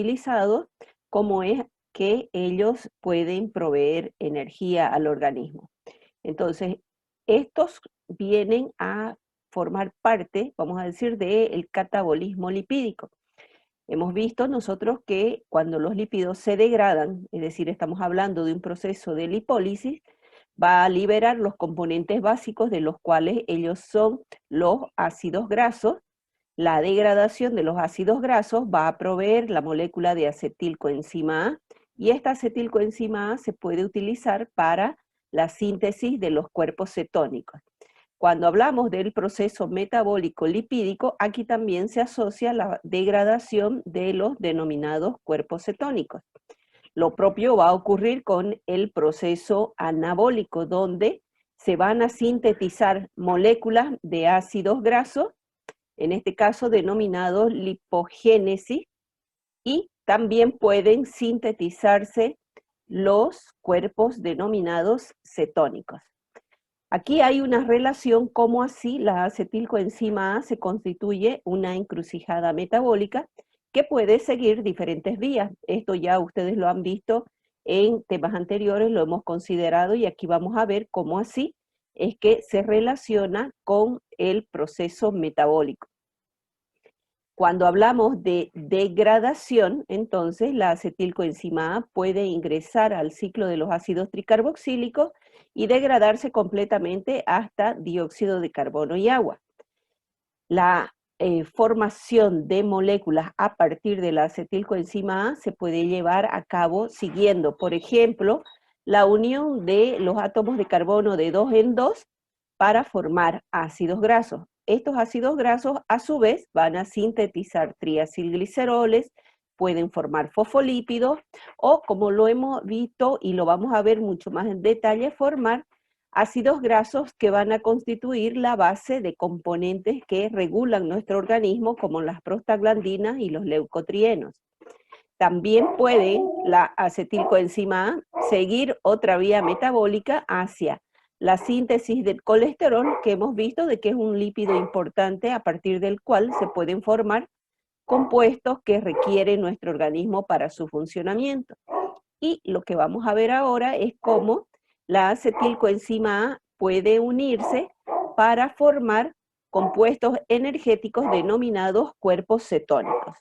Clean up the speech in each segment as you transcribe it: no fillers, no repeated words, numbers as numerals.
utilizados, cómo es que ellos pueden proveer energía al organismo. Entonces, estos vienen a formar parte, vamos a decir, del catabolismo lipídico. Hemos visto nosotros que cuando los lípidos se degradan, es decir, estamos hablando de un proceso de lipólisis, va a liberar los componentes básicos de los cuales ellos son los ácidos grasos. La degradación de los ácidos grasos va a proveer la molécula de acetilcoenzima A, y esta acetilcoenzima A se puede utilizar para la síntesis de los cuerpos cetónicos. Cuando hablamos del proceso metabólico lipídico, aquí también se asocia la degradación de los denominados cuerpos cetónicos. Lo propio va a ocurrir con el proceso anabólico, donde se van a sintetizar moléculas de ácidos grasos, en este caso denominados lipogénesis, y también pueden sintetizarse los cuerpos denominados cetónicos. Aquí hay una relación, como así la acetilcoenzima A se constituye una encrucijada metabólica que puede seguir diferentes vías. Esto ya ustedes lo han visto en temas anteriores, lo hemos considerado, y aquí vamos a ver cómo así es que se relaciona con el proceso metabólico. Cuando hablamos de degradación, entonces la acetilcoenzima A puede ingresar al ciclo de los ácidos tricarboxílicos y degradarse completamente hasta dióxido de carbono y agua. La formación de moléculas a partir de la acetilcoenzima A se puede llevar a cabo siguiendo, por ejemplo, la unión de los átomos de carbono de 2 en 2 para formar ácidos grasos. Estos ácidos grasos, a su vez, van a sintetizar triacilgliceroles, pueden formar fosfolípidos, o, como lo hemos visto y lo vamos a ver mucho más en detalle, formar ácidos grasos que van a constituir la base de componentes que regulan nuestro organismo, como las prostaglandinas y los leucotrienos. También puede la acetilcoenzima A seguir otra vía metabólica hacia la síntesis del colesterol, que hemos visto de que es un lípido importante a partir del cual se pueden formar compuestos que requiere nuestro organismo para su funcionamiento. Y lo que vamos a ver ahora es cómo la acetilcoenzima A puede unirse para formar compuestos energéticos denominados cuerpos cetónicos.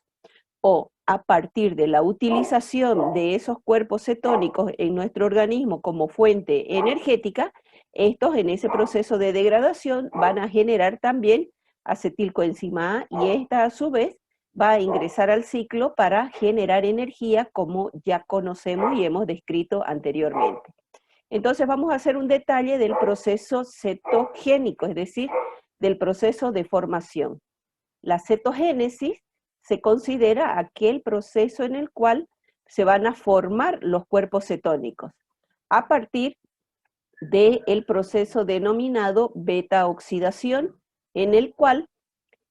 O a partir de la utilización de esos cuerpos cetónicos en nuestro organismo como fuente energética, estos en ese proceso de degradación van a generar también acetilcoenzima A, y esta a su vez va a ingresar al ciclo para generar energía, como ya conocemos y hemos descrito anteriormente. Entonces vamos a hacer un detalle del proceso cetogénico, es decir, del proceso de formación. La cetogénesis se considera aquel proceso en el cual se van a formar los cuerpos cetónicos a partir del proceso denominado beta-oxidación, en el cual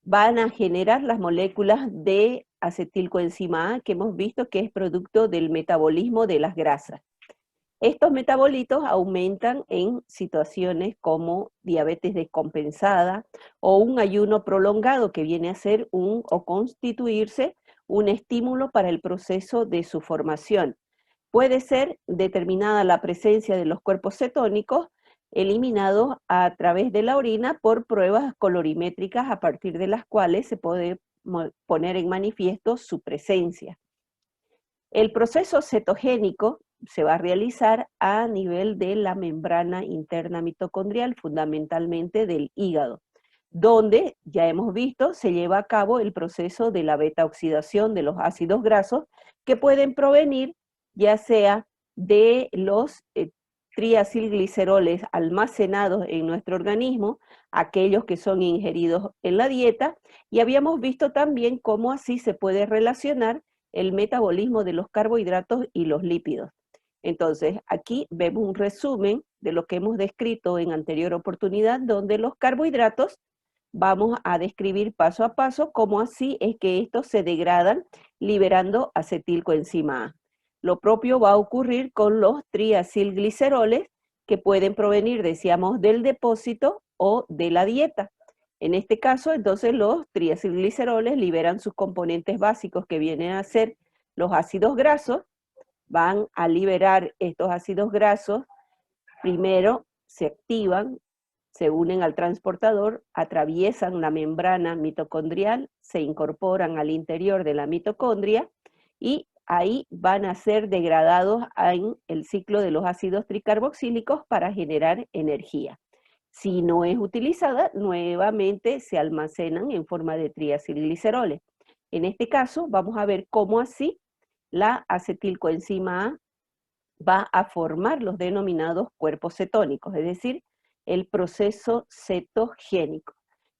van a generar las moléculas de acetilcoenzima A, que hemos visto que es producto del metabolismo de las grasas. Estos metabolitos aumentan en situaciones como diabetes descompensada o un ayuno prolongado, que viene a ser o constituirse un estímulo para el proceso de su formación. Puede ser determinada la presencia de los cuerpos cetónicos eliminados a través de la orina por pruebas colorimétricas, a partir de las cuales se puede poner en manifiesto su presencia. El proceso cetogénico se va a realizar a nivel de la membrana interna mitocondrial, fundamentalmente del hígado, donde, ya hemos visto, se lleva a cabo el proceso de la beta-oxidación de los ácidos grasos, que pueden provenir ya sea de los triacilgliceroles almacenados en nuestro organismo, aquellos que son ingeridos en la dieta, y habíamos visto también cómo así se puede relacionar el metabolismo de los carbohidratos y los lípidos. Entonces, aquí vemos un resumen de lo que hemos descrito en anterior oportunidad, donde los carbohidratos vamos a describir paso a paso cómo así es que estos se degradan liberando acetilcoenzima A. Lo propio va a ocurrir con los triacilgliceroles, que pueden provenir, decíamos, del depósito o de la dieta. En este caso, entonces, los triacilgliceroles liberan sus componentes básicos, que vienen a ser Los ácidos grasos van a liberar estos ácidos grasos, primero se activan, se unen al transportador, atraviesan la membrana mitocondrial, se incorporan al interior de la mitocondria y ahí van a ser degradados en el ciclo de los ácidos tricarboxílicos para generar energía. Si no es utilizada, nuevamente se almacenan en forma de triacilgliceroles. En este caso, vamos a ver cómo así la acetilcoenzima A va a formar los denominados cuerpos cetónicos, es decir, el proceso cetogénico,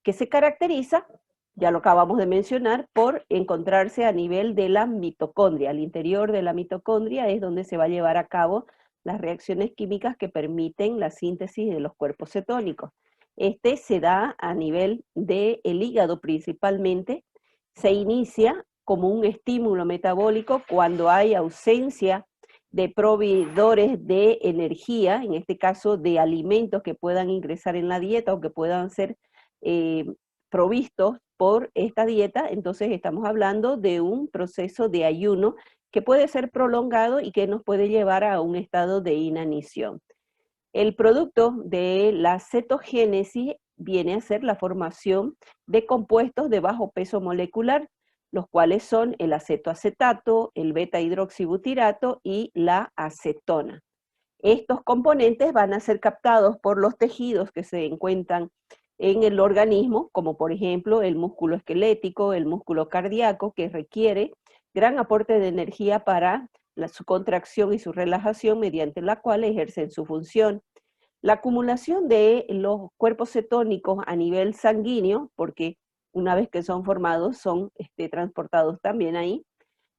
que se caracteriza, ya lo acabamos de mencionar, por encontrarse a nivel de la mitocondria. Al interior de la mitocondria es donde se va a llevar a cabo las reacciones químicas que permiten la síntesis de los cuerpos cetónicos. Este se da a nivel del hígado principalmente, se inicia como un estímulo metabólico cuando hay ausencia de proveedores de energía, en este caso de alimentos que puedan ingresar en la dieta o que puedan ser provistos por esta dieta. Entonces estamos hablando de un proceso de ayuno que puede ser prolongado y que nos puede llevar a un estado de inanición. El producto de la cetogénesis viene a ser la formación de compuestos de bajo peso molecular, los cuales son el acetoacetato, el beta-hidroxibutirato y la acetona. Estos componentes van a ser captados por los tejidos que se encuentran en el organismo, como por ejemplo el músculo esquelético, el músculo cardíaco, que requiere gran aporte de energía para su contracción y su relajación, mediante la cual ejercen su función. La acumulación de los cuerpos cetónicos a nivel sanguíneo, porque una vez que son formados son transportados también ahí,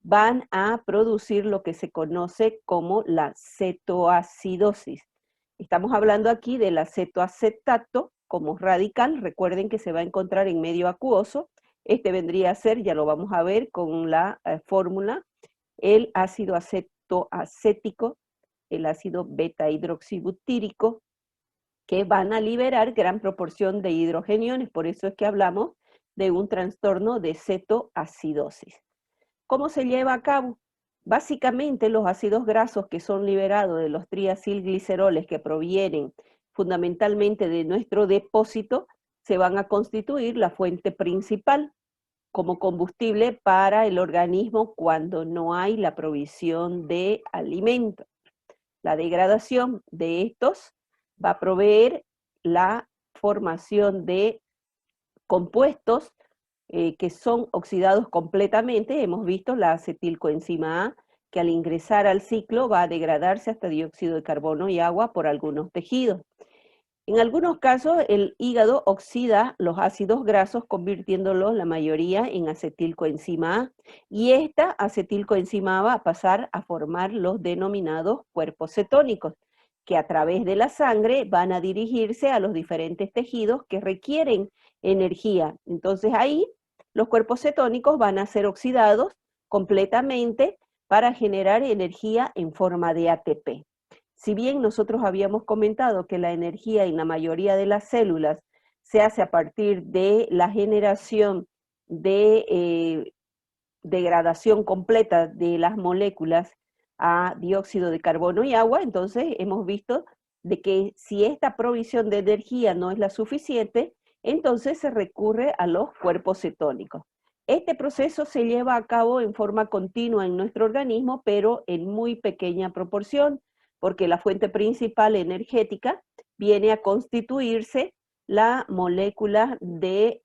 van a producir lo que se conoce como la cetoacidosis. Estamos hablando aquí del acetoacetato como radical, recuerden que se va a encontrar en medio acuoso. Este vendría a ser, ya lo vamos a ver con la fórmula, el ácido acetoacético, el ácido beta-hidroxibutírico, que van a liberar gran proporción de hidrogeniones. Por eso es que hablamos de un trastorno de cetoacidosis. ¿Cómo se lleva a cabo? Básicamente los ácidos grasos que son liberados de los triacilgliceroles que provienen fundamentalmente de nuestro depósito se van a constituir la fuente principal como combustible para el organismo cuando no hay la provisión de alimentos. La degradación de estos va a proveer la formación de compuestos que son oxidados completamente. Hemos visto la acetilcoenzima A, que al ingresar al ciclo va a degradarse hasta dióxido de carbono y agua por algunos tejidos. En algunos casos el hígado oxida los ácidos grasos convirtiéndolos la mayoría en acetilcoenzima A, y esta acetilcoenzima A va a pasar a formar los denominados cuerpos cetónicos, que a través de la sangre van a dirigirse a los diferentes tejidos que requieren energía. Entonces ahí los cuerpos cetónicos van a ser oxidados completamente para generar energía en forma de ATP. Si bien nosotros habíamos comentado que la energía en la mayoría de las células se hace a partir de la generación de degradación completa de las moléculas a dióxido de carbono y agua, entonces hemos visto de que si esta provisión de energía no es la suficiente, entonces se recurre a los cuerpos cetónicos. Este proceso se lleva a cabo en forma continua en nuestro organismo, pero en muy pequeña proporción, porque la fuente principal energética viene a constituirse la molécula de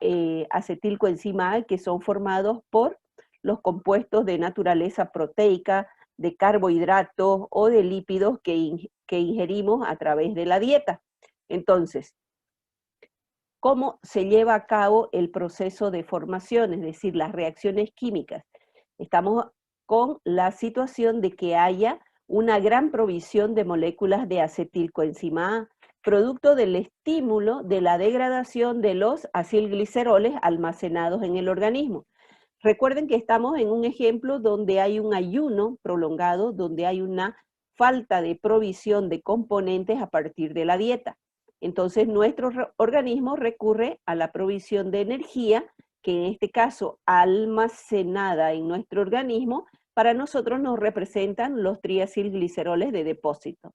acetilcoenzima A, que son formados por los compuestos de naturaleza proteica, de carbohidratos o de lípidos que ingerimos a través de la dieta. Entonces, ¿cómo se lleva a cabo el proceso de formación? Es decir, las reacciones químicas. Estamos con la situación de que haya una gran provisión de moléculas de acetilcoenzima A, producto del estímulo de la degradación de los acilgliceroles almacenados en el organismo. Recuerden que estamos en un ejemplo donde hay un ayuno prolongado, donde hay una falta de provisión de componentes a partir de la dieta. Entonces nuestro organismo recurre a la provisión de energía, que en este caso almacenada en nuestro organismo, para nosotros nos representan los triacilgliceroles de depósito.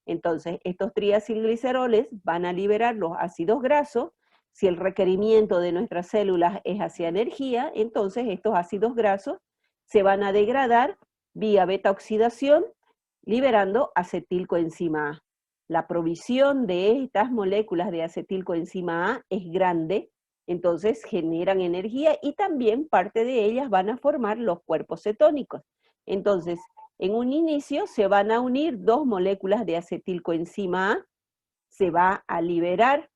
Entonces, estos triacilgliceroles van a liberar los ácidos grasos. Si el requerimiento de nuestras células es hacia energía, entonces estos ácidos grasos se van a degradar vía beta oxidación, liberando acetilcoenzima A. La provisión de estas moléculas de acetilcoenzima A es grande, entonces generan energía y también parte de ellas van a formar los cuerpos cetónicos. Entonces, en un inicio se van a unir dos moléculas de acetilcoenzima A, se va a liberar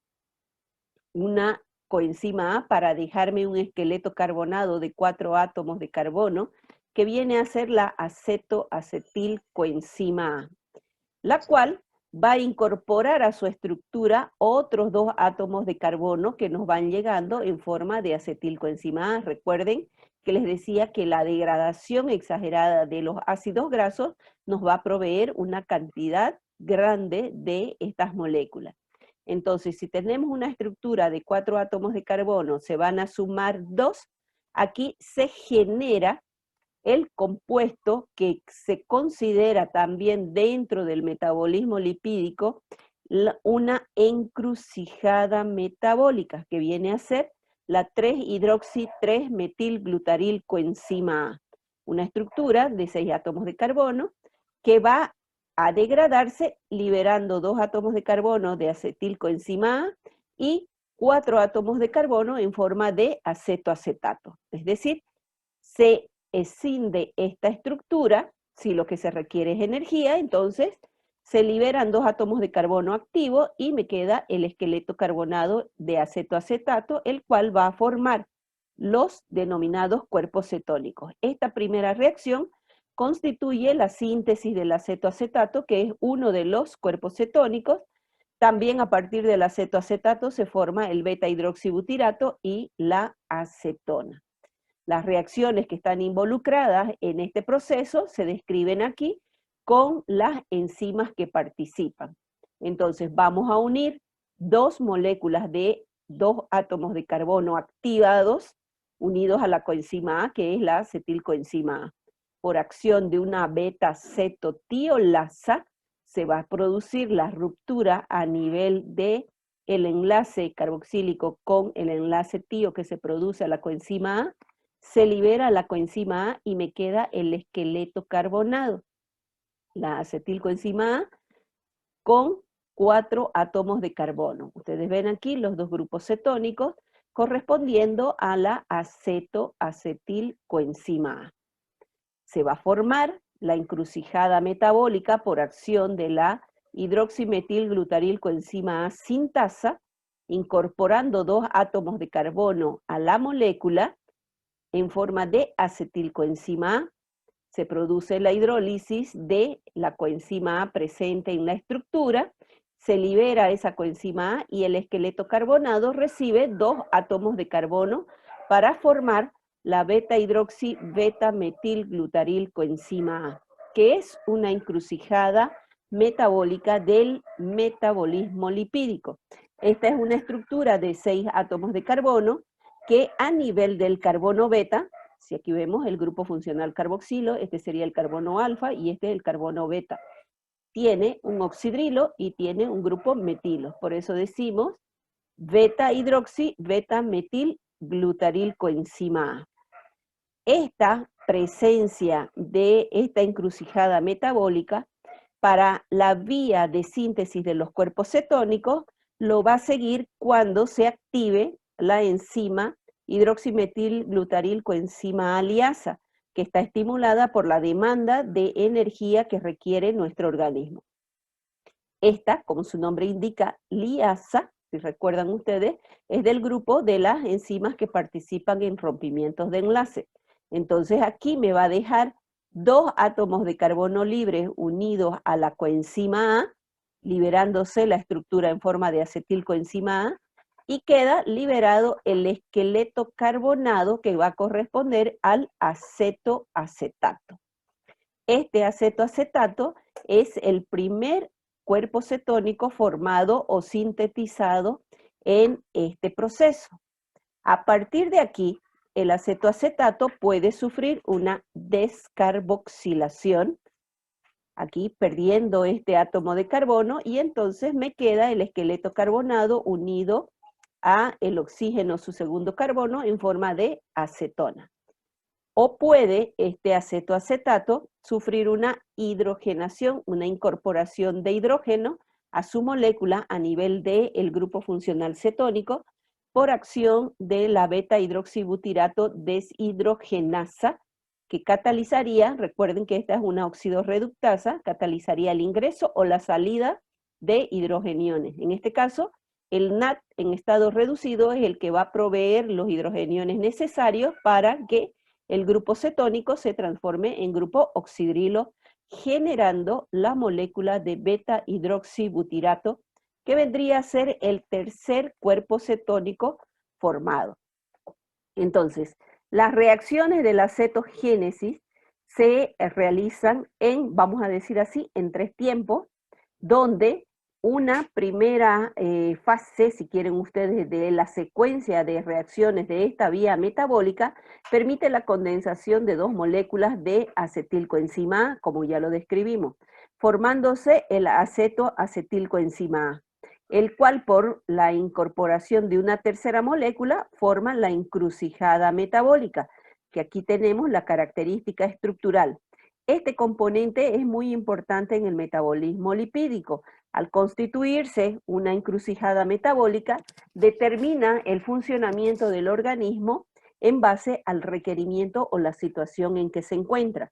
una coenzima A para dejarme un esqueleto carbonado de 4 átomos de carbono, que viene a ser la acetoacetilcoenzima A, la cual va a incorporar a su estructura otros 2 átomos de carbono que nos van llegando en forma de acetilcoenzima A. Recuerden que les decía que la degradación exagerada de los ácidos grasos nos va a proveer una cantidad grande de estas moléculas. Entonces, si tenemos una estructura de 4 átomos de carbono, se van a sumar 2, aquí se genera el compuesto que se considera también dentro del metabolismo lipídico una encrucijada metabólica, que viene a ser la 3-hidroxi-3-metilglutarilcoenzima A, una estructura de 6 átomos de carbono que va a degradarse liberando 2 átomos de carbono de acetilcoenzima A y 4 átomos de carbono en forma de acetoacetato. Es decir, se escinde esta estructura, si lo que se requiere es energía, entonces se liberan 2 átomos de carbono activo y me queda el esqueleto carbonado de acetoacetato, el cual va a formar los denominados cuerpos cetónicos. Esta primera reacción constituye la síntesis del acetoacetato, que es uno de los cuerpos cetónicos. También a partir del acetoacetato se forma el beta-hidroxibutirato y la acetona. Las reacciones que están involucradas en este proceso se describen aquí con las enzimas que participan. Entonces vamos a unir 2 moléculas de 2 átomos de carbono activados unidos a la coenzima A, que es la acetilcoenzima A. Por acción de una beta-cetotiolasa se va a producir la ruptura a nivel de el enlace carboxílico con el enlace tío que se produce a la coenzima A, se libera la coenzima A y me queda el esqueleto carbonado, la acetilcoenzima A con 4 átomos de carbono. Ustedes ven aquí los 2 grupos cetónicos correspondiendo a la acetoacetilcoenzima A. Se va a formar la encrucijada metabólica por acción de la hidroximetilglutarilcoenzima A sintasa, incorporando 2 átomos de carbono a la molécula en forma de acetilcoenzima A. Se produce la hidrólisis de la coenzima A presente en la estructura, se libera esa coenzima A y el esqueleto carbonado recibe 2 átomos de carbono para formar la beta-hidroxi-beta-metilglutarilcoenzima A, que es una encrucijada metabólica del metabolismo lipídico. Esta es una estructura de 6 átomos de carbono que a nivel del carbono beta, si aquí vemos el grupo funcional carboxilo, este sería el carbono alfa y este es el carbono beta, tiene un oxidrilo y tiene un grupo metilo. Por eso decimos beta-hidroxi, beta-metilglutarilcoenzima A. Esta presencia de esta encrucijada metabólica para la vía de síntesis de los cuerpos cetónicos lo va a seguir cuando se active la enzima hidroximetilglutarilcoenzima A liasa, que está estimulada por la demanda de energía que requiere nuestro organismo. Esta, como su nombre indica, liasa, si recuerdan ustedes, es del grupo de las enzimas que participan en rompimientos de enlace. Entonces aquí me va a dejar 2 átomos de carbono libres unidos a la coenzima A, liberándose la estructura en forma de acetilcoenzima A, y queda liberado el esqueleto carbonado que va a corresponder al acetoacetato. Este acetoacetato es el primer cuerpo cetónico formado o sintetizado en este proceso. A partir de aquí, el acetoacetato puede sufrir una descarboxilación, aquí perdiendo este átomo de carbono, y entonces me queda el esqueleto carbonado unido a el oxígeno, su segundo carbono, en forma de acetona. O puede este acetoacetato sufrir una hidrogenación, una incorporación de hidrógeno a su molécula a nivel del grupo funcional cetónico por acción de la beta-hidroxibutirato deshidrogenasa, que catalizaría, recuerden que esta es una oxidorreductasa, catalizaría el ingreso o la salida de hidrogeniones. En este caso, el NAT en estado reducido es el que va a proveer los hidrogeniones necesarios para que el grupo cetónico se transforme en grupo oxidrilo, generando la molécula de beta-hidroxibutirato, que vendría a ser el tercer cuerpo cetónico formado. Entonces, las reacciones de la cetogénesis se realizan en, vamos a decir así, en 3 tiempos, donde una primera fase, si quieren ustedes, de la secuencia de reacciones de esta vía metabólica, permite la condensación de 2 moléculas de acetilcoenzima A, como ya lo describimos, formándose el acetoacetilcoenzima A, el cual por la incorporación de una tercera molécula forma la encrucijada metabólica, que aquí tenemos la característica estructural. Este componente es muy importante en el metabolismo lipídico. Al constituirse una encrucijada metabólica, determina el funcionamiento del organismo en base al requerimiento o la situación en que se encuentra.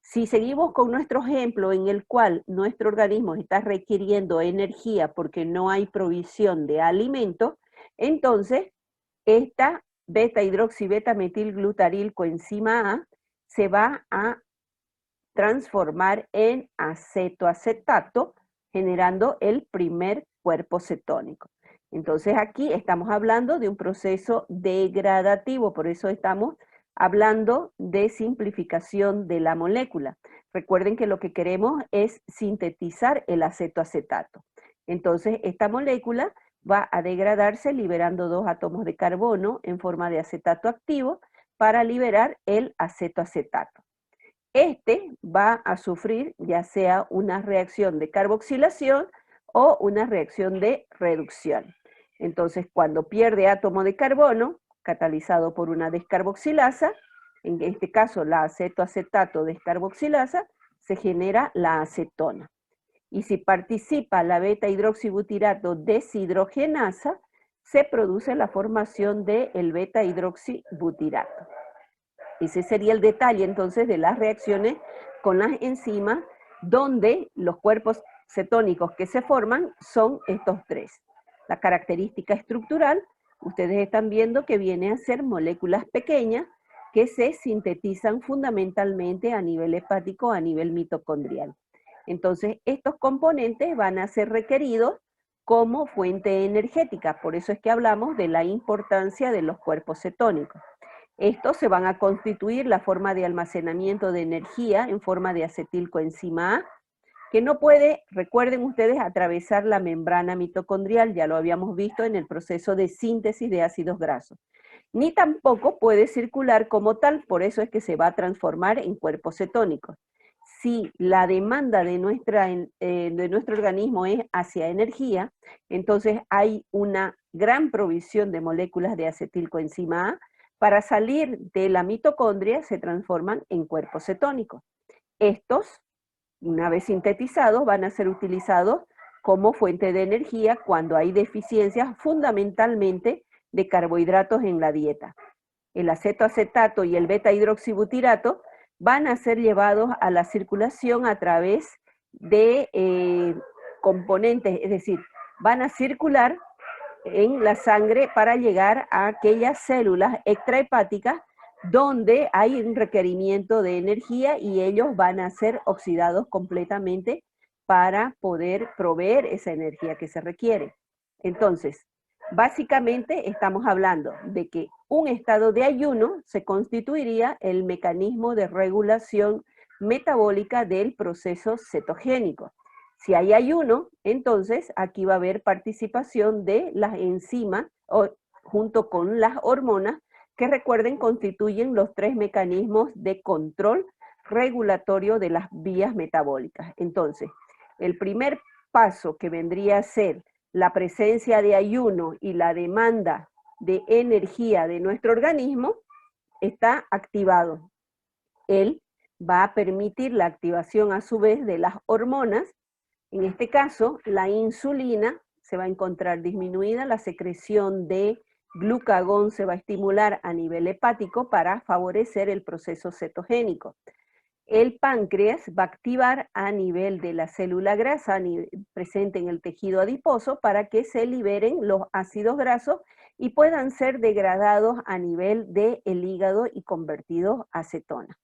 Si seguimos con nuestro ejemplo en el cual nuestro organismo está requiriendo energía porque no hay provisión de alimento, entonces esta beta-hidroxibeta-metilglutarilcoenzima A se va a transformar en acetoacetato, generando el primer cuerpo cetónico. Entonces aquí estamos hablando de un proceso degradativo, por eso estamos hablando de simplificación de la molécula. Recuerden que lo que queremos es sintetizar el acetoacetato. Entonces esta molécula va a degradarse liberando 2 átomos de carbono en forma de acetato activo para liberar el acetoacetato. Este va a sufrir ya sea una reacción de carboxilación o una reacción de reducción. Entonces, cuando pierde átomo de carbono, catalizado por una descarboxilasa, en este caso la acetoacetato descarboxilasa, se genera la acetona. Y si participa la beta-hidroxibutirato deshidrogenasa, se produce la formación del beta-hidroxibutirato. Ese sería el detalle entonces de las reacciones con las enzimas, donde los cuerpos cetónicos que se forman son estos 3. La característica estructural, ustedes están viendo que viene a ser moléculas pequeñas que se sintetizan fundamentalmente a nivel hepático, a nivel mitocondrial. Entonces, estos componentes van a ser requeridos como fuente energética, por eso es que hablamos de la importancia de los cuerpos cetónicos. Estos se van a constituir la forma de almacenamiento de energía en forma de acetilcoenzima A, que no puede, recuerden ustedes, atravesar la membrana mitocondrial, ya lo habíamos visto en el proceso de síntesis de ácidos grasos, ni tampoco puede circular como tal, por eso es que se va a transformar en cuerpos cetónicos. Si la demanda de nuestro organismo es hacia energía, entonces hay una gran provisión de moléculas de acetilcoenzima A. Para salir de la mitocondria se transforman en cuerpos cetónicos. Estos, una vez sintetizados, van a ser utilizados como fuente de energía cuando hay deficiencias fundamentalmente de carbohidratos en la dieta. El acetoacetato y el beta-hidroxibutirato van a ser llevados a la circulación a través de componentes, es decir, van a circular en la sangre para llegar a aquellas células extrahepáticas donde hay un requerimiento de energía y ellos van a ser oxidados completamente para poder proveer esa energía que se requiere. Entonces, básicamente estamos hablando de que un estado de ayuno se constituiría el mecanismo de regulación metabólica del proceso cetogénico. Si hay ayuno, entonces aquí va a haber participación de las enzimas junto con las hormonas que recuerden constituyen los 3 mecanismos de control regulatorio de las vías metabólicas. Entonces, el primer paso que vendría a ser la presencia de ayuno y la demanda de energía de nuestro organismo está activado. Él va a permitir la activación a su vez de las hormonas. En este caso, la insulina se va a encontrar disminuida, la secreción de glucagón se va a estimular a nivel hepático para favorecer el proceso cetogénico. El páncreas va a activar a nivel de la célula grasa presente en el tejido adiposo para que se liberen los ácidos grasos y puedan ser degradados a nivel del hígado y convertidos a cetona.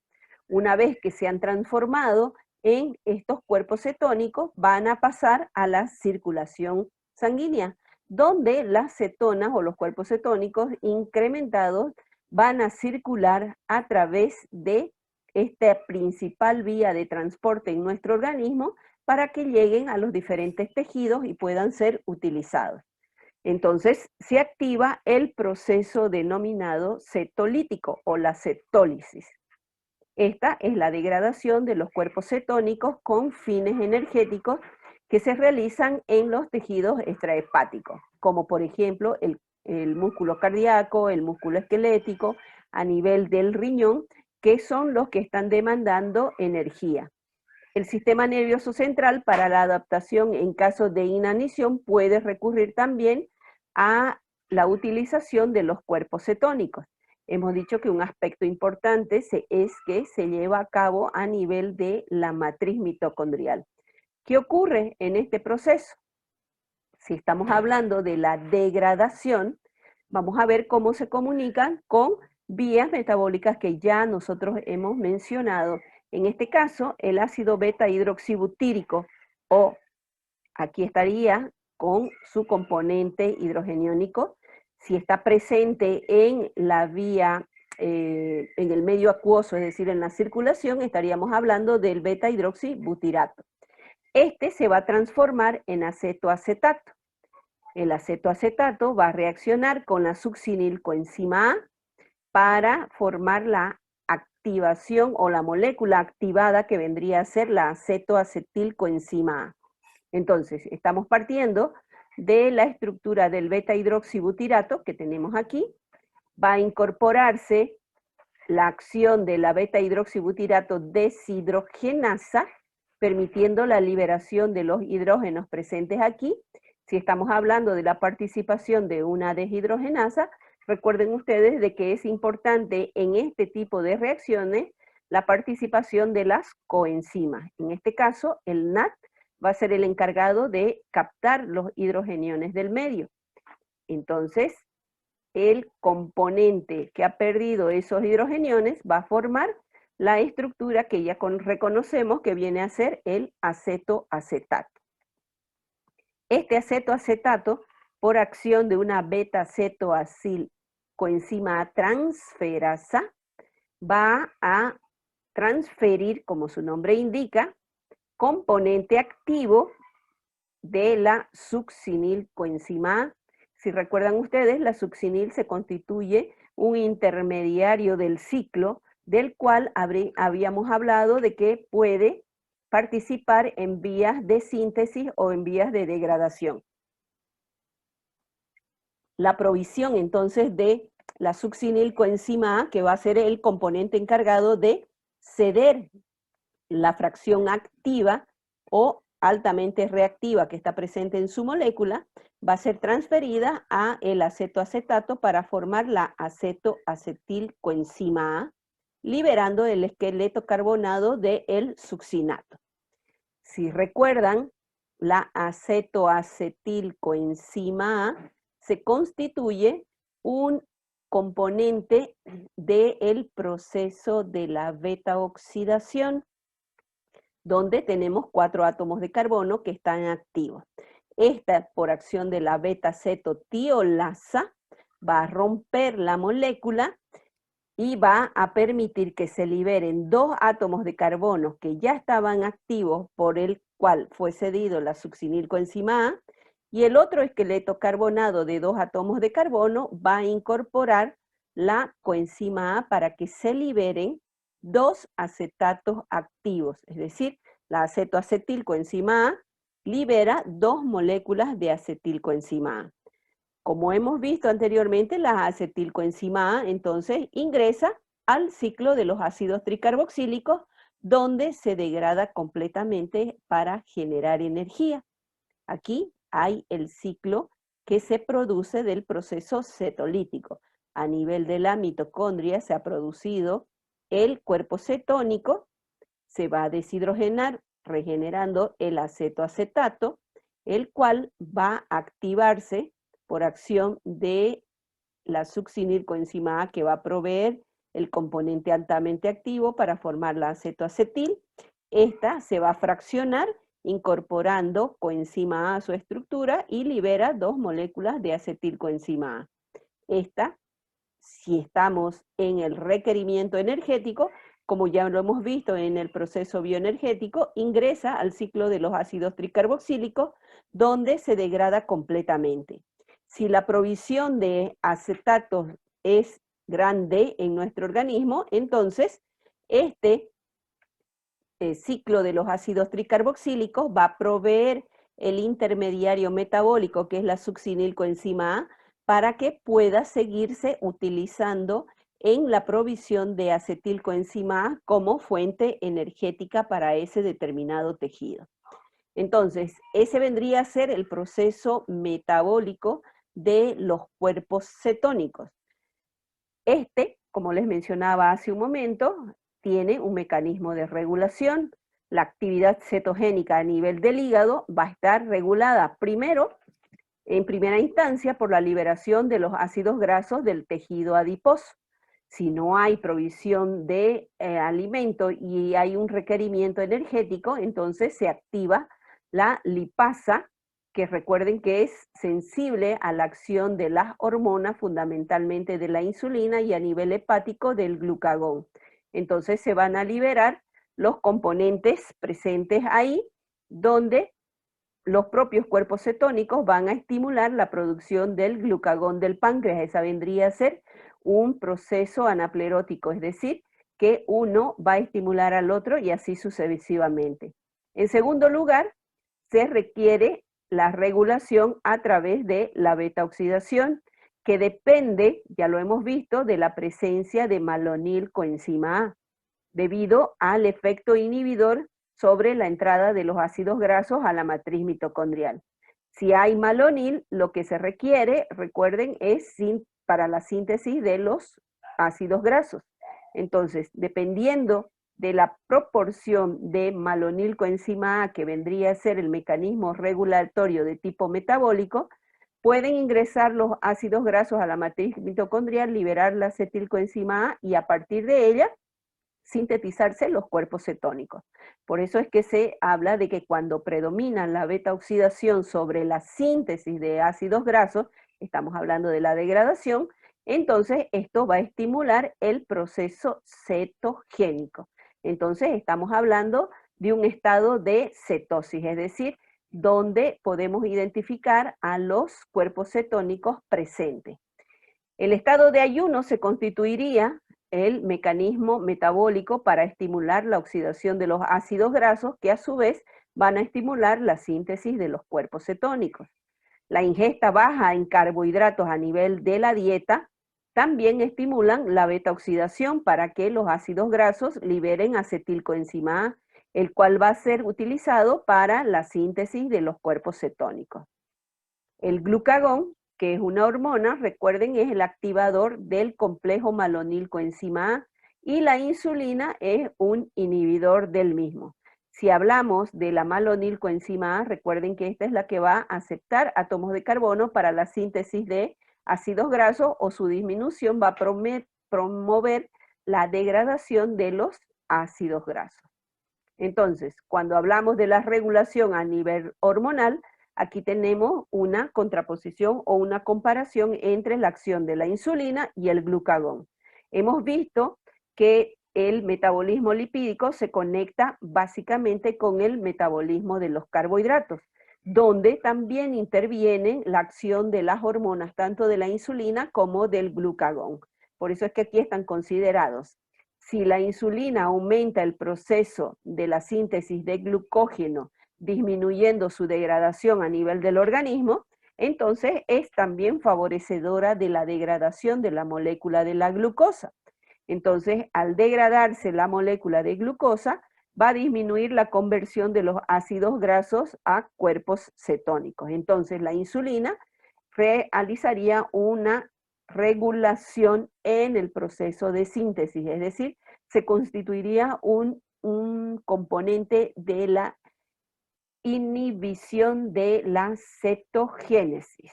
Una vez que se han transformado en estos cuerpos cetónicos, van a pasar a la circulación sanguínea, donde las cetonas o los cuerpos cetónicos incrementados van a circular a través de esta principal vía de transporte en nuestro organismo para que lleguen a los diferentes tejidos y puedan ser utilizados. Entonces, se activa el proceso denominado cetolítico o la cetólisis. Esta es la degradación de los cuerpos cetónicos con fines energéticos que se realizan en los tejidos extrahepáticos, como por ejemplo el músculo cardíaco, el músculo esquelético, a nivel del riñón, que son los que están demandando energía. El sistema nervioso central, para la adaptación en caso de inanición, puede recurrir también a la utilización de los cuerpos cetónicos. Hemos dicho que un aspecto importante es que se lleva a cabo a nivel de la matriz mitocondrial. ¿Qué ocurre en este proceso? Si estamos hablando de la degradación, vamos a ver cómo se comunican con vías metabólicas que ya nosotros hemos mencionado. En este caso, el ácido beta hidroxibutírico, o aquí estaría con su componente hidrogeniónico. Si está presente en la vía, en el medio acuoso, es decir, en la circulación, estaríamos hablando del beta hidroxibutirato. Este se va a transformar en acetoacetato. El acetoacetato va a reaccionar con la succinilcoenzima A para formar la activación o la molécula activada que vendría a ser la acetoacetilcoenzima A. Entonces, estamos partiendo de la estructura del beta hidroxibutirato que tenemos aquí. Va a incorporarse la acción de la beta hidroxibutirato deshidrogenasa, permitiendo la liberación de los hidrógenos presentes aquí. Si estamos hablando de la participación de una deshidrogenasa, recuerden ustedes de que es importante en este tipo de reacciones la participación de las coenzimas. En este caso, el NAT va a ser el encargado de captar los hidrogeniones del medio. Entonces, el componente que ha perdido esos hidrogeniones va a formar la estructura que ya reconocemos que viene a ser el acetoacetato. Este acetoacetato, por acción de una beta-acetoacilcoenzima A transferasa, va a transferir, como su nombre indica, componente activo de la succinilcoenzima A. Si recuerdan ustedes, la succinil se constituye un intermediario del ciclo, del cual habíamos hablado de que puede participar en vías de síntesis o en vías de degradación. La provisión entonces de la succinilcoenzima A, que va a ser el componente encargado de ceder la fracción activa o altamente reactiva que está presente en su molécula, va a ser transferida a el acetoacetato para formar la acetoacetilcoenzima A, liberando el esqueleto carbonado del succinato. Si recuerdan, la acetoacetilcoenzima A se constituye un componente del proceso de la beta-oxidación, donde tenemos 4 átomos de carbono que están activos. Esta, por acción de la beta-cetotiolasa, va a romper la molécula y va a permitir que se liberen 2 átomos de carbono que ya estaban activos, por el cual fue cedido la succinilcoenzima A, y el otro esqueleto carbonado de 2 átomos de carbono va a incorporar la coenzima A para que se liberen dos acetatos activos, es decir, la acetoacetilcoenzima A libera dos moléculas de acetilcoenzima A. Como hemos visto anteriormente, la acetilcoenzima A entonces ingresa al ciclo de los ácidos tricarboxílicos, donde se degrada completamente para generar energía. Aquí hay el ciclo que se produce del proceso cetolítico. A nivel de la mitocondria se ha producido el cuerpo cetónico, se va a deshidrogenar regenerando el acetoacetato, el cual va a activarse por acción de la succinilcoenzima A, que va a proveer el componente altamente activo para formar la acetoacetil. Esta se va a fraccionar incorporando coenzima A a su estructura y libera dos moléculas de acetilcoenzima A. Esta, si estamos en el requerimiento energético, como ya lo hemos visto en el proceso bioenergético, ingresa al ciclo de los ácidos tricarboxílicos, donde se degrada completamente. Si la provisión de acetatos es grande en nuestro organismo, entonces este ciclo de los ácidos tricarboxílicos va a proveer el intermediario metabólico, que es la succinilcoenzima A, para que pueda seguirse utilizando en la provisión de acetilcoenzima A como fuente energética para ese determinado tejido. Entonces, ese vendría a ser el proceso metabólico de los cuerpos cetónicos. Este, como les mencionaba hace un momento, tiene un mecanismo de regulación. La actividad cetogénica a nivel del hígado va a estar regulada primero, en primera instancia, por la liberación de los ácidos grasos del tejido adiposo. Si no hay provisión de alimento y hay un requerimiento energético, entonces se activa la lipasa, que recuerden que es sensible a la acción de las hormonas, fundamentalmente de la insulina y a nivel hepático del glucagón. Entonces se van a liberar los componentes presentes ahí, donde los propios cuerpos cetónicos van a estimular la producción del glucagón del páncreas. Esa vendría a ser un proceso anaplerótico, es decir, que uno va a estimular al otro y así sucesivamente. En segundo lugar, se requiere la regulación a través de la beta-oxidación, que depende, ya lo hemos visto, de la presencia de malonilcoenzima A, debido al efecto inhibidor sobre la entrada de los ácidos grasos a la matriz mitocondrial. Si hay malonil, lo que se requiere, recuerden, es para la síntesis de los ácidos grasos. Entonces, dependiendo de la proporción de malonilcoenzima A, que vendría a ser el mecanismo regulatorio de tipo metabólico, pueden ingresar los ácidos grasos a la matriz mitocondrial, liberar la acetilcoenzima A y a partir de ella sintetizarse los cuerpos cetónicos. Por eso es que se habla de que cuando predomina la beta-oxidación sobre la síntesis de ácidos grasos, estamos hablando de la degradación, entonces esto va a estimular el proceso cetogénico. Entonces estamos hablando de un estado de cetosis, es decir, donde podemos identificar a los cuerpos cetónicos presentes. El estado de ayuno se constituiría el mecanismo metabólico para estimular la oxidación de los ácidos grasos, que a su vez van a estimular la síntesis de los cuerpos cetónicos. La ingesta baja en carbohidratos a nivel de la dieta también estimulan la beta-oxidación para que los ácidos grasos liberen acetilcoenzima A, el cual va a ser utilizado para la síntesis de los cuerpos cetónicos. El glucagón, que es una hormona, recuerden, es el activador del complejo malonilcoenzima A, y la insulina es un inhibidor del mismo. Si hablamos de la malonilcoenzima A, recuerden que esta es la que va a aceptar átomos de carbono para la síntesis de ácidos grasos, o su disminución va a promover la degradación de los ácidos grasos. Entonces, cuando hablamos de la regulación a nivel hormonal, aquí tenemos una contraposición o una comparación entre la acción de la insulina y el glucagón. Hemos visto que el metabolismo lipídico se conecta básicamente con el metabolismo de los carbohidratos, donde también intervienen la acción de las hormonas, tanto de la insulina como del glucagón. Por eso es que aquí están considerados. Si la insulina aumenta el proceso de la síntesis de glucógeno, disminuyendo su degradación a nivel del organismo, entonces es también favorecedora de la degradación de la molécula de la glucosa. Entonces, al degradarse la molécula de glucosa, va a disminuir la conversión de los ácidos grasos a cuerpos cetónicos. Entonces, la insulina realizaría una regulación en el proceso de síntesis, es decir, se constituiría un componente de la inhibición de la cetogénesis.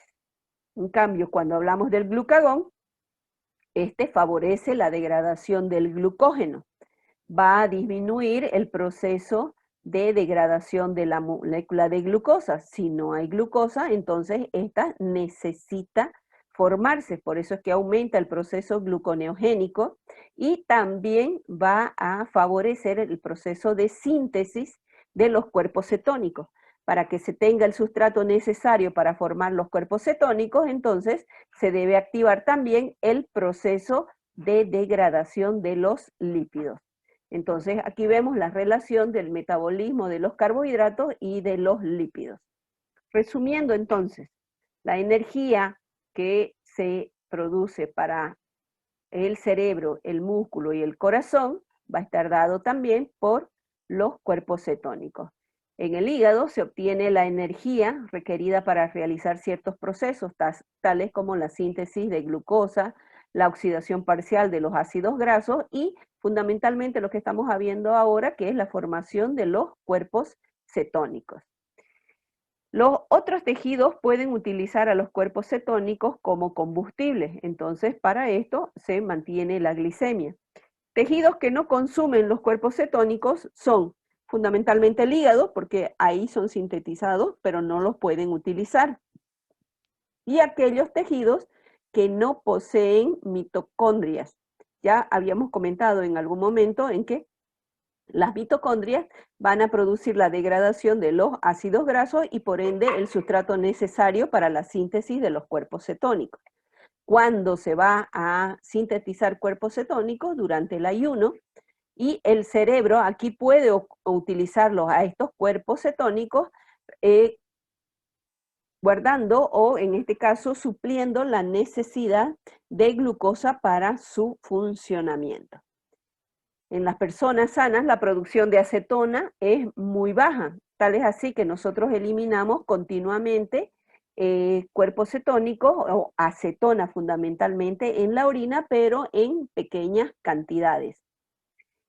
En cambio, cuando hablamos del glucagón, este favorece la degradación del glucógeno. Va a disminuir el proceso de degradación de la molécula de glucosa. Si no hay glucosa, entonces esta necesita formarse, por eso es que aumenta el proceso gluconeogénico y también va a favorecer el proceso de síntesis de los cuerpos cetónicos. Para que se tenga el sustrato necesario para formar los cuerpos cetónicos, entonces se debe activar también el proceso de degradación de los lípidos. Entonces aquí vemos la relación del metabolismo de los carbohidratos y de los lípidos. Resumiendo entonces, la energía que se produce para el cerebro, el músculo y el corazón va a estar dado también por los cuerpos cetónicos. En el hígado se obtiene la energía requerida para realizar ciertos procesos, tales como la síntesis de glucosa, la oxidación parcial de los ácidos grasos y fundamentalmente lo que estamos viendo ahora, que es la formación de los cuerpos cetónicos. Los otros tejidos pueden utilizar a los cuerpos cetónicos como combustible, entonces para esto se mantiene la glicemia. Tejidos que no consumen los cuerpos cetónicos son fundamentalmente el hígado, porque ahí son sintetizados, pero no los pueden utilizar. Y aquellos tejidos que no poseen mitocondrias. Ya habíamos comentado en algún momento en que las mitocondrias van a producir la degradación de los ácidos grasos y por ende el sustrato necesario para la síntesis de los cuerpos cetónicos. Cuando se va a sintetizar cuerpos cetónicos durante el ayuno, y el cerebro aquí puede utilizarlos a estos cuerpos cetónicos guardando o en este caso supliendo la necesidad de glucosa para su funcionamiento. En las personas sanas la producción de acetona es muy baja, tal es así que nosotros eliminamos continuamente cuerpos cetónicos o acetona fundamentalmente en la orina, pero en pequeñas cantidades.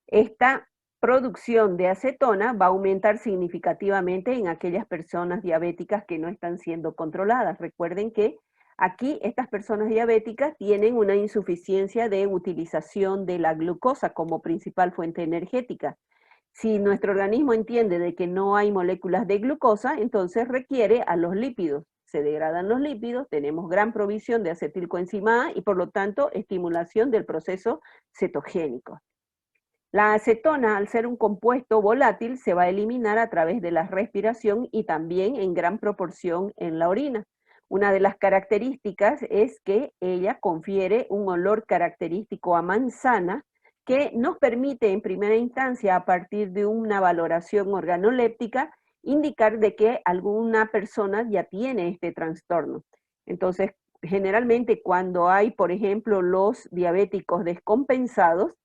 Esta producción de acetona va a aumentar significativamente en aquellas personas diabéticas que no están siendo controladas. Recuerden que aquí estas personas diabéticas tienen una insuficiencia de utilización de la glucosa como principal fuente energética. Si nuestro organismo entiende de que no hay moléculas de glucosa, entonces requiere a los lípidos. Se degradan los lípidos, tenemos gran provisión de acetilcoenzima A y por lo tanto estimulación del proceso cetogénico. La acetona, al ser un compuesto volátil, se va a eliminar a través de la respiración y también en gran proporción en la orina. Una de las características es que ella confiere un olor característico a manzana que nos permite en primera instancia, a partir de una valoración organoléptica, indicar de que alguna persona ya tiene este trastorno. Entonces, generalmente cuando hay, por ejemplo, los diabéticos descompensados,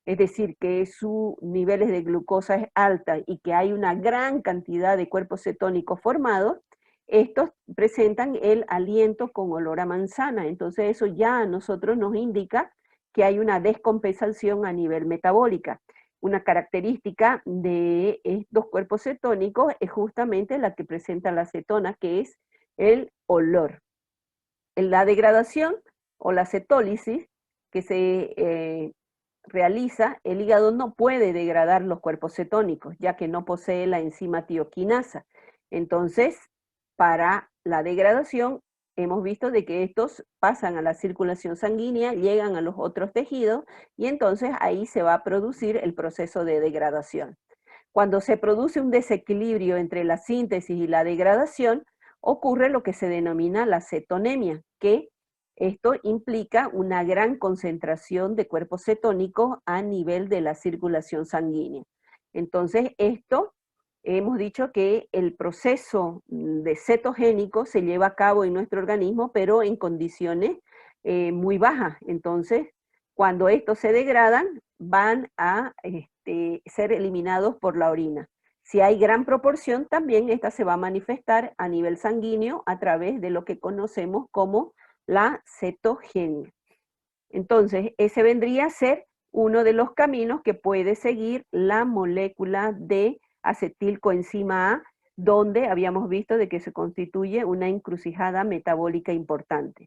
es decir, que sus niveles de glucosa es alta y que hay una gran cantidad de cuerpos cetónicos formados, estos presentan el aliento con olor a manzana. Entonces eso ya a nosotros nos indica que hay una descompensación a nivel metabólica. Una característica de estos cuerpos cetónicos es justamente la que presenta la acetona, que es el olor. En la degradación o la cetólisis que se realiza, el hígado no puede degradar los cuerpos cetónicos, ya que no posee la enzima tioquinasa. Entonces, para la degradación, hemos visto de que estos pasan a la circulación sanguínea, llegan a los otros tejidos, y entonces ahí se va a producir el proceso de degradación. Cuando se produce un desequilibrio entre la síntesis y la degradación, ocurre lo que se denomina la cetonemia, que Esto implica una gran concentración de cuerpos cetónicos a nivel de la circulación sanguínea. Entonces, esto hemos dicho que el proceso de cetogénico se lleva a cabo en nuestro organismo, pero en condiciones muy bajas. Entonces, cuando estos se degradan, van a ser eliminados por la orina. Si hay gran proporción, también esta se va a manifestar a nivel sanguíneo a través de lo que conocemos como la cetogenia. Entonces, ese vendría a ser uno de los caminos que puede seguir la molécula de acetilcoenzima A, donde habíamos visto de que se constituye una encrucijada metabólica importante.